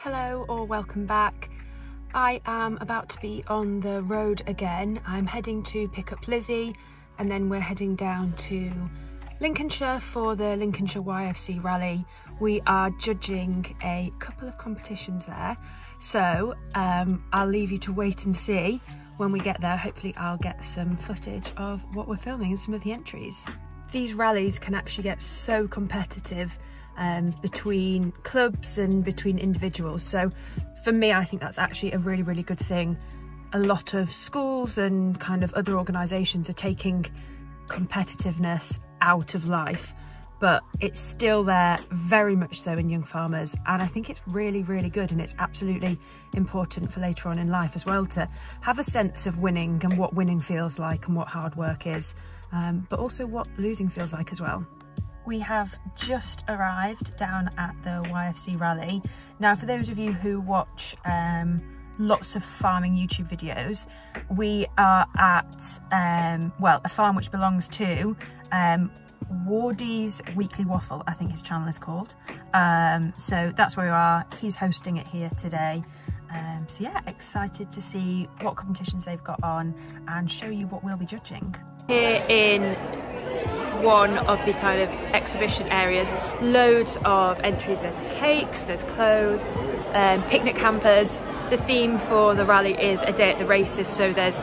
Hello or welcome back. I am about to be on the road again. I'm heading to pick up Lizzie and then we're heading down to Lincolnshire for the Lincolnshire YFC rally. We are judging a couple of competitions there, so I'll leave you to wait and see when we get there. Hopefully I'll get some footage of what we're filming and some of the entries. These rallies can actually get so competitive between clubs and between individuals, so for me I think that's actually a really good thing. A lot of schools and kind of other organisations are taking competitiveness out of life, but it's still there very much so in young farmers, and I think it's really good, and it's absolutely important for later on in life as well to have a sense of winning and what winning feels like and what hard work is, but also what losing feels like as well. We have just arrived down at the YFC rally. Now, for those of you who watch lots of farming YouTube videos, we are at, well, a farm which belongs to Wardy's Weekly Waffle, I think his channel is called. So that's where we are. He's hosting it here today. So yeah, excited to see what competitions they've got on and show you what we'll be judging. Here in one of the kind of exhibition areas, loads of entries. There's cakes, there's clothes, picnic hampers. The theme for the rally is a day at the races, so there's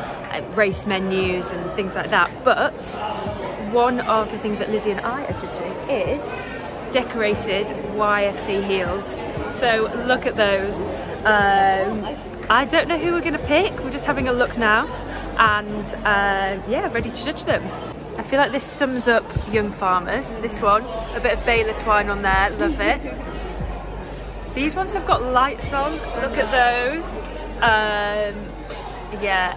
race menus and things like that. But one of the things that Lizzie and I are judging is decorated YFC heels. So look at those. I don't know who we're going to pick. We're just having a look now and yeah, ready to judge them. I feel like this sums up young farmers. This one, a bit of Baylor twine on there, love it. These ones have got lights on, look at those. Yeah,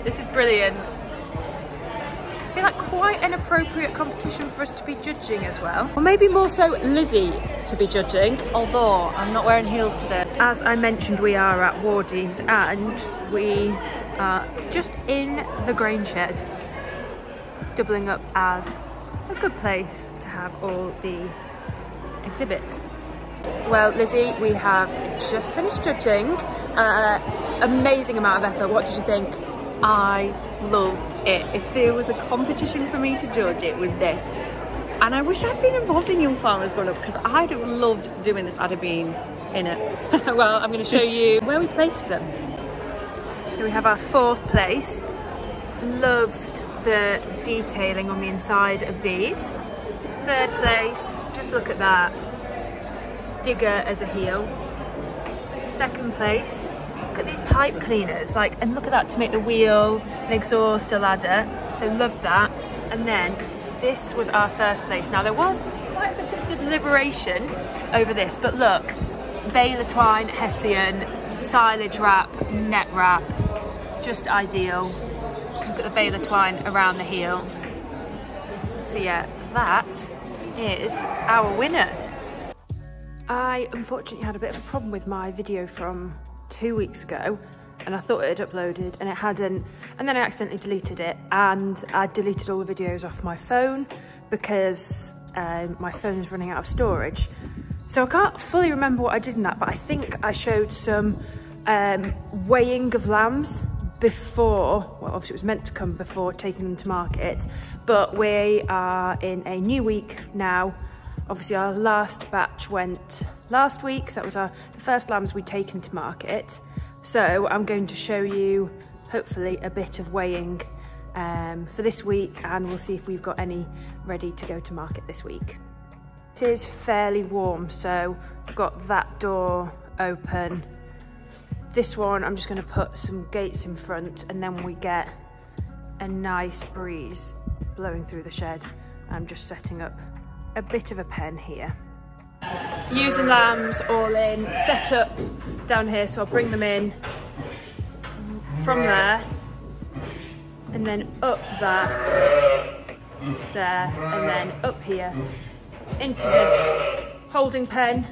this is brilliant. I feel like quite an appropriate competition for us to be judging as well. Or maybe more so Lizzie to be judging. Although I'm not wearing heels today. As I mentioned, we are at Wardy's and we are just in the grain shed, doubling up as a good place to have all the exhibits. Well, Lizzie, we have just finished judging. Amazing amount of effort. What did you think? I loved it. If there was a competition for me to judge, it was this. And I wish I'd been involved in Young Farmers growing up, because I'd have loved doing this. I'd have been in it. Well, I'm going to show you where we placed them. So we have our fourth place. Loved the detailing on the inside of these. Third place, just look at that. Digger as a heel. Second place, look at these pipe cleaners, like, and look at that to make the wheel, an exhaust, a ladder. So loved that. And then this was our first place. Now there was quite a bit of deliberation over this, but look, Baylor twine, Hessian, silage wrap, net wrap, just ideal. Look at the Baylor twine around the heel. So yeah, that is our winner. I unfortunately had a bit of a problem with my video from 2 weeks ago, and I thought it had uploaded and it hadn't, and then I accidentally deleted it, and I deleted all the videos off my phone because my phone is running out of storage. So I can't fully remember what I did in that, but I think I showed some weighing of lambs before, well obviously it was meant to come before taking them to market, but we are in a new week now. Obviously our last batch went last week, so that was the first lambs we'd taken to market. So I'm going to show you hopefully a bit of weighing for this week, and we'll see if we've got any ready to go to market this week. It is fairly warm, so I've got that door open. This one, I'm just going to put some gates in front, and then we get a nice breeze blowing through the shed. I'm just setting up a bit of a pen here. Using lambs all in, set up down here, so I'll bring them in from there, and then up that, there, and then up here, into this holding pen,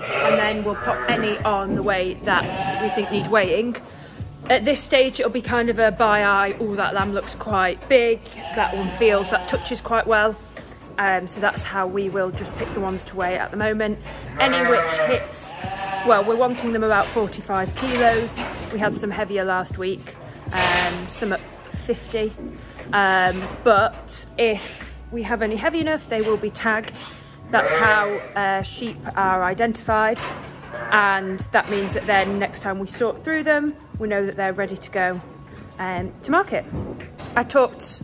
and then we'll pop any on the way that we think need weighing. At this stage it'll be kind of a by eye, oh that lamb looks quite big, that one feels, that touches quite well. So that's how we will just pick the ones to weigh at the moment. Any which hits well, we're wanting them about 45 kilos. We had some heavier last week, some at 50. But if we have any heavy enough, they will be tagged. That's how sheep are identified. And that means that then next time we sort through them, we know that they're ready to go to market. I talked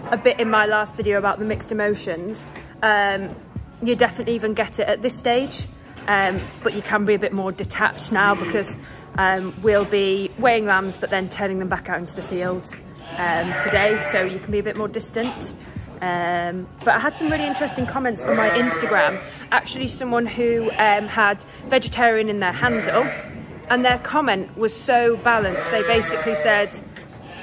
a bit in my last video about the mixed emotions. You definitely even get it at this stage, but you can be a bit more detached now because we'll be weighing lambs but then turning them back out into the field today, so you can be a bit more distant. But I had some really interesting comments on my Instagram. Actually, someone who had vegetarian in their handle, and their comment was so balanced. They basically said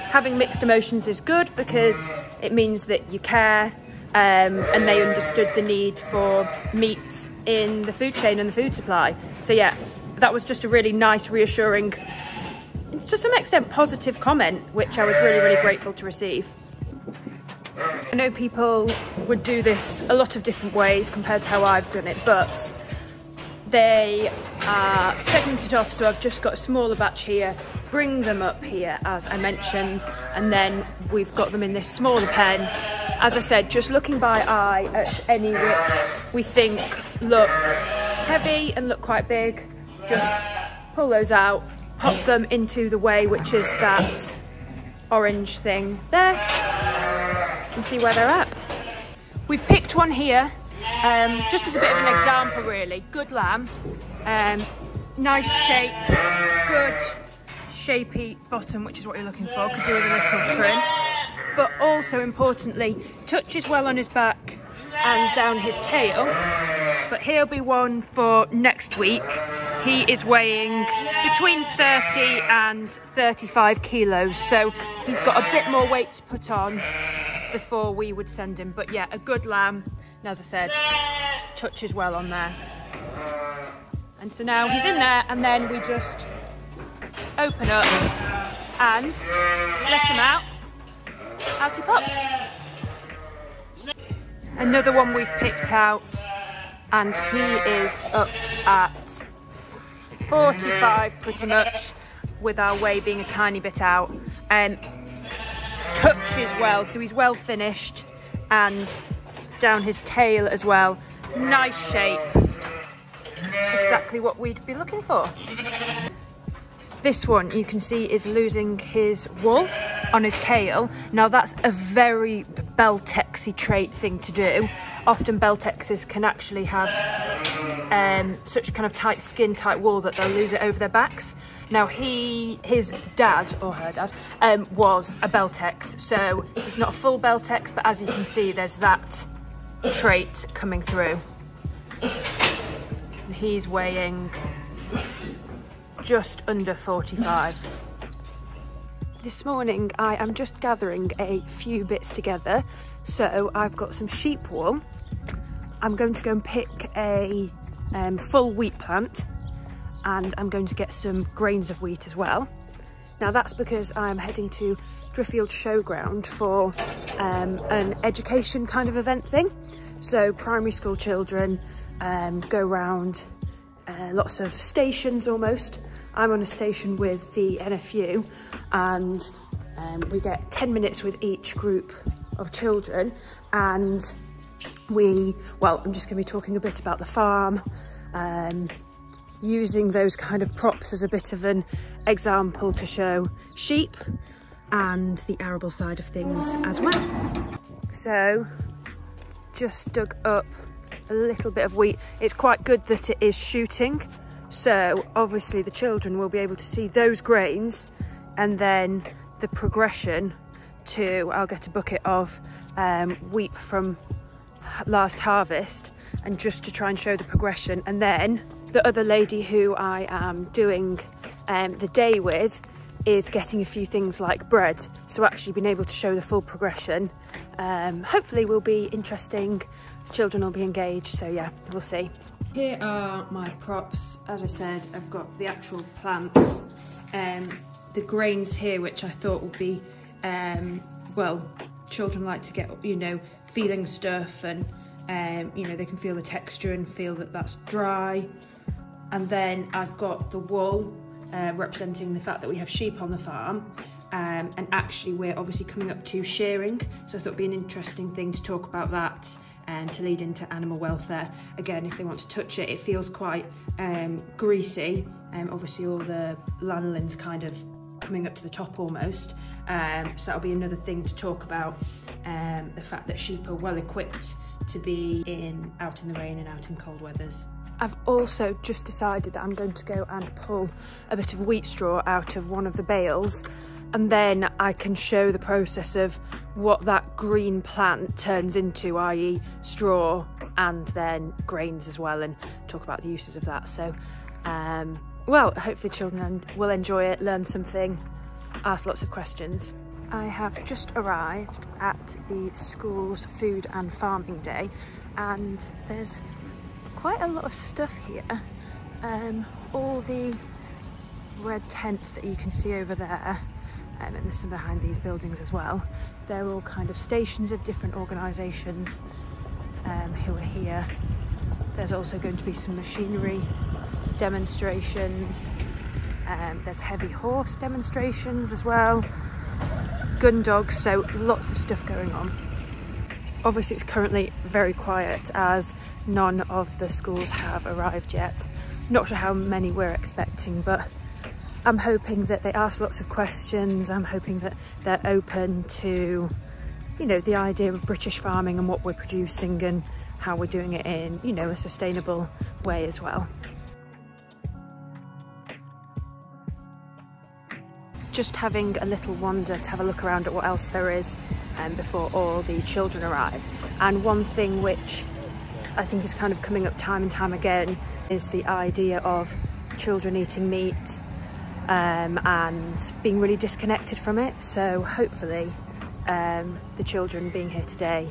having mixed emotions is good because it means that you care, and they understood the need for meat in the food chain and the food supply. So yeah, that was just a really nice, reassuring, to some extent positive comment, which I was really, really grateful to receive. I know people would do this a lot of different ways compared to how I've done it, but they are segmented off, so I've just got a smaller batch here, bring them up here as I mentioned, and then we've got them in this smaller pen. As I said, just looking by eye at any which we think look heavy and look quite big, just pull those out, pop them into the weigh, which is that orange thing there, and see where they're at. We've picked one here, just as a bit of an example really. Good lamb, nice shape, good shapy bottom, which is what you're looking for, could do with a little trim. But also importantly, touches well on his back and down his tail. But he'll be one for next week. He is weighing between 30 and 35 kilos, so he's got a bit more weight to put on before we would send him. But yeah, a good lamb, and as I said, touches well on there. And so now he's in there, and then we just open up and let him out. Out he pops. Another one we've picked out, and he is up at 45 pretty much, with our weigh being a tiny bit out. Touches well, so he's well finished, and down his tail as well. Nice shape, exactly what we'd be looking for. This one you can see is losing his wool on his tail. Now that's a very Beltexy trait thing to do. Often Beltexes can actually have such kind of tight skin, tight wool that they'll lose it over their backs. Now his dad, or her dad, was a Beltex, so he's not a full Beltex, but as you can see there's that trait coming through. And he's weighing just under 45. This morning I am just gathering a few bits together. So I've got some sheep wool. I'm going to go and pick a full wheat plant, and I'm going to get some grains of wheat as well. Now that's because I'm heading to Driffield Showground for an education kind of event thing. So primary school children go round lots of stations almost. I'm on a station with the NFU, and we get 10 minutes with each group of children, and I'm just going to be talking a bit about the farm, using those kind of props as a bit of an example to show sheep and the arable side of things as well. So just dug up a little bit of wheat. It's quite good that it is shooting, so obviously the children will be able to see those grains, and then the progression to, I'll get a bucket of wheat from last harvest, and just to try and show the progression. And then the other lady who I am doing the day with is getting a few things like bread, so actually being able to show the full progression hopefully will be interesting. Children will be engaged, so yeah, we'll see. Here are my props. As I said, I've got the actual plants, the grains here, which I thought would be, well, children like to get, you know, feeling stuff, and you know, they can feel the texture and feel that that's dry. And then I've got the wall representing the fact that we have sheep on the farm. And actually we're obviously coming up to shearing, so I thought it'd be an interesting thing to talk about that and to lead into animal welfare. Again, if they want to touch it, it feels quite greasy. Obviously all the lanolin's kind of coming up to the top almost, so that'll be another thing to talk about, the fact that sheep are well equipped to be out in the rain and out in cold weathers. I've also just decided that I'm going to go and pull a bit of wheat straw out of one of the bales, and then I can show the process of what that green plant turns into, i.e. straw and then grains as well, and talk about the uses of that. So well, hopefully children will enjoy it, learn something, ask lots of questions. I have just arrived at the school's food and farming day, and there's quite a lot of stuff here. All the red tents that you can see over there, and there's some behind these buildings as well, they're all kind of stations of different organisations who are here. There's also going to be some machinery demonstrations, there's heavy horse demonstrations as well, gun dogs, so lots of stuff going on. Obviously it's currently very quiet as none of the schools have arrived yet. Not sure how many we're expecting, but I'm hoping that they ask lots of questions. I'm hoping that they're open to, you know, the idea of British farming and what we're producing and how we're doing it in, you know, a sustainable way as well. Just having a little wander to have a look around at what else there is before all the children arrive. And one thing which I think is kind of coming up time and time again is the idea of children eating meat and being really disconnected from it. So hopefully the children being here today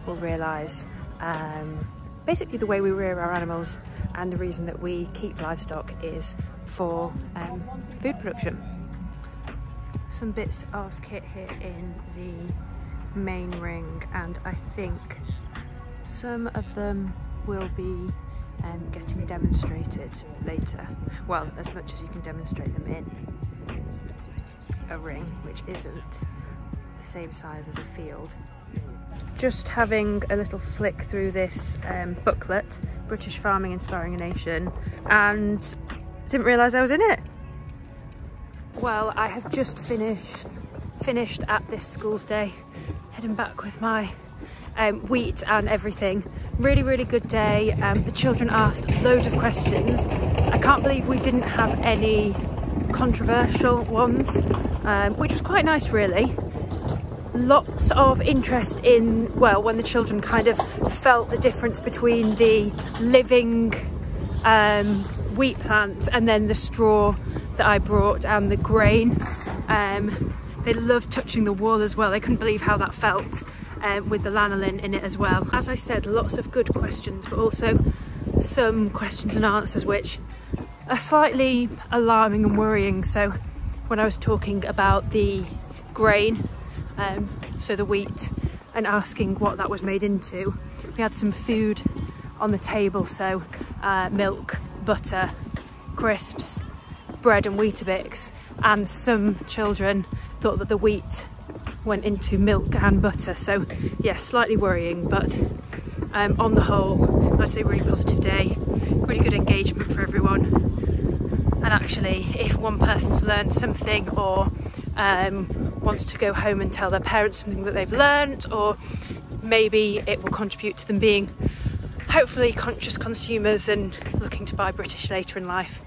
will realise basically the way we rear our animals, and the reason that we keep livestock is for food production. Some bits of kit here in the main ring, and I think some of them will be getting demonstrated later. Well, as much as you can demonstrate them in a ring, which isn't the same size as a field. Just having a little flick through this booklet, British Farming Inspiring a Nation, and didn't realise I was in it. Well, I have just finished at this school's day, heading back with my wheat and everything. Really good day. The children asked loads of questions. I can't believe we didn't have any controversial ones, which was quite nice really. Lots of interest in, well, when the children kind of felt the difference between the living wheat plant and then the straw that I brought and the grain. They loved touching the wall as well. They couldn't believe how that felt with the lanolin in it as well. As I said, lots of good questions, but also some questions and answers which are slightly alarming and worrying. So when I was talking about the grain, so the wheat, and asking what that was made into, we had some food on the table, so milk, butter, crisps, bread and Weetabix, and some children thought that the wheat went into milk and butter. So yeah, slightly worrying, but on the whole I'd say really positive day, really good engagement for everyone. And actually if one person's learned something or wants to go home and tell their parents something that they've learned, or maybe it will contribute to them being hopefully conscious consumers and looking to buy British later in life.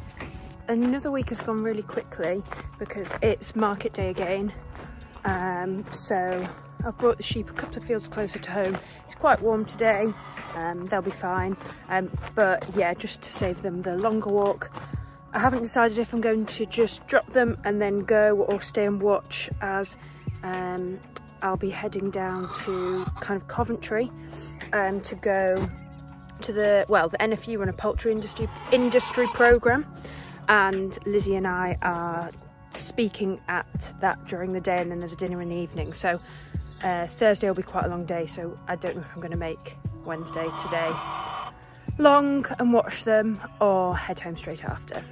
Another week has gone really quickly because it's market day again, so I've brought the sheep a couple of fields closer to home. It's quite warm today, they'll be fine, but yeah, just to save them the longer walk. I haven't decided if I'm going to just drop them and then go or stay and watch, as I'll be heading down to kind of Coventry to go to the NFU run a poultry industry programme, and Lizzie and I are speaking at that during the day, and then there's a dinner in the evening. So Thursday will be quite a long day, so I don't know if I'm going to make Wednesday today. long and watch them or head home straight after.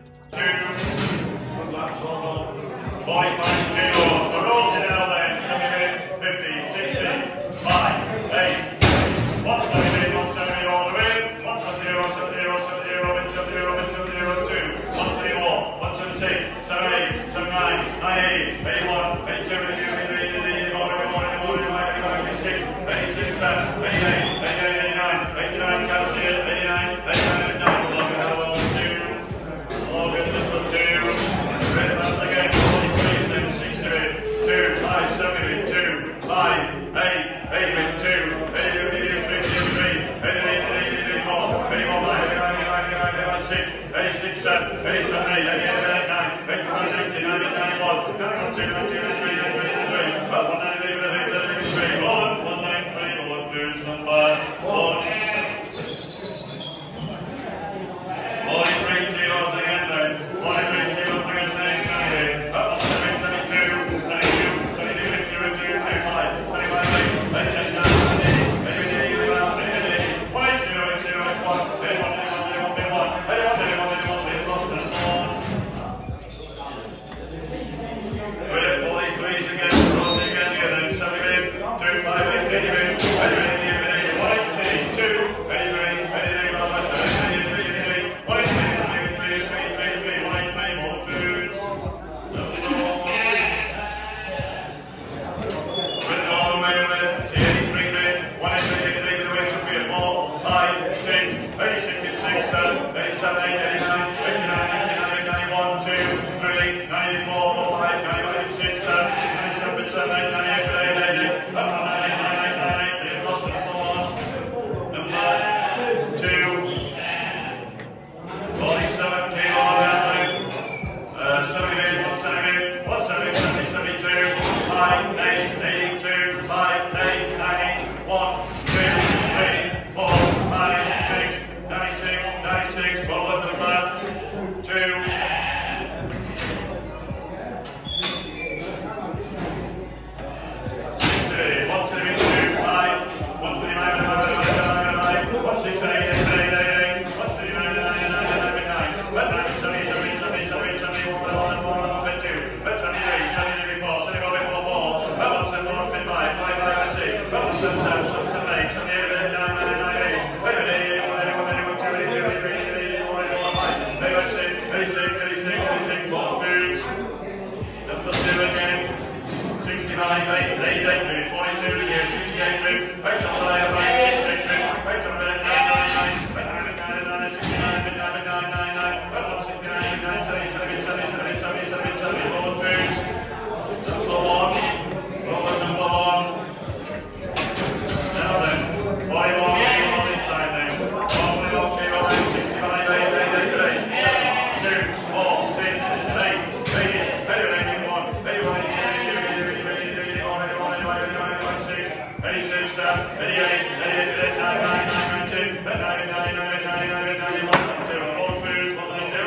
86, 88, 88, 99, 90,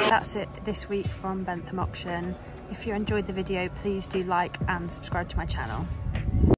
That's it this week from Bentham Auction. If you enjoyed the video, please do like and subscribe to my channel.